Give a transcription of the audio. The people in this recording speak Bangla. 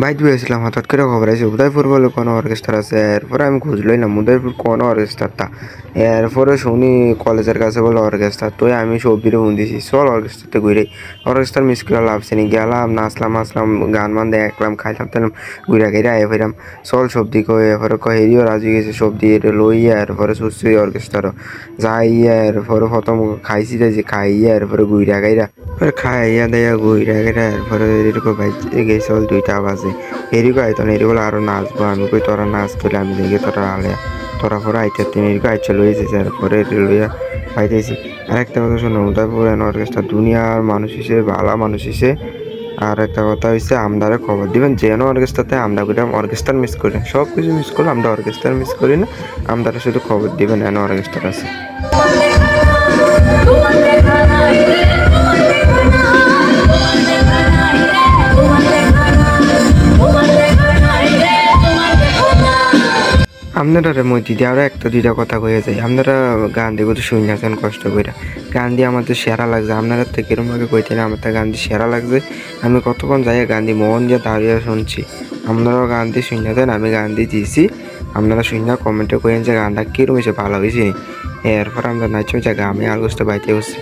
বাইত বসেছিলাম হঠাৎ করে খবর আছে উদয়পুর বলে কোনো অর্কেস্ট্রা আছে। এরপরে আমি খুঁজলই না উদয়পুর কোনো অর্কেস্ট্রাটা। এরপরে শুনি কলেজের কাছে বলে অর্কেস্ট্রা, তো আমি সবজিরে ফোন দিছি চল অর্কেস্ট্রাতে ঘুরে। অর্কেস্ট্রার মিস করে লাভ নি, গেলাম নাচলাম আসলাম গান মান দেখলাম খাইলাম তাইলাম ঘুরা ঘিরে আয় ফেরাম। চল সবজি কয়ে এরপরে হেরিও রাজি গেছে সবজি এটা লইয়া এরপরে সুস্থ অর্কেস্ট্রারও যাইয়া এরপরে প্রথম খাইছি যে খাইয়া এরপরে ঘুরা গাইরা খাইয়া দেয়া ঘুরা গেরা এরপরে এরকম বাইতে গেছে 2টা বাজে। এরিকো আইতো না, এরি বলে আরো নাচবো। আমি কই তোরা নাচ, তুলে আমি দেখি তোরা আলে তোরা পরে আইতে তুমি এরিকো আইচা লইয়েছে এরপরে লইয়া পাইতেছি। আর একটা কথা শোনো, উদয়পুর অর্কেস্ট্রা দুনিয়ার মানুষ হিসেবে ভালো মানুষ হিসেবে। আর একটা কথা হচ্ছে আমদারে খবর দিবেন যেন অর্কেস্ট্রাতে আমরা কইলাম অর্কেস্ট্রা মিস করি, সব কিছু মিস করলে আমরা অর্কেস্ট্রা মিস করি না। আমদারে শুধু খবর দিবেন এন অর্কেস্ট্রা আছে। আপনারা মই দিদি আরও একটা 2টা কথা কয়ে যায়। আপনারা গান দিয়ে তো শুনেছেন কষ্ট করে, গান দিয়ে আমার তো সেরা লাগছে। আপনারা তো কিরম ভাবে কইতেন আমার তো গান দিয়ে সেরা লাগছে। আমি কতক্ষণ যাই গান দিয়ে মন দিয়ে দাঁড়িয়ে শুনছি। আপনারাও গান দিয়ে শুনেছেন, আমি গান দিয়ে দিয়েছি। আপনারা শুনে কমেন্টে কইেন যে গানটা কীরকম হয়েছে, ভালো হয়েছে। এরপর আমরা নাচও জায়গা আমি আর বুঝতে পাইতে বসছি।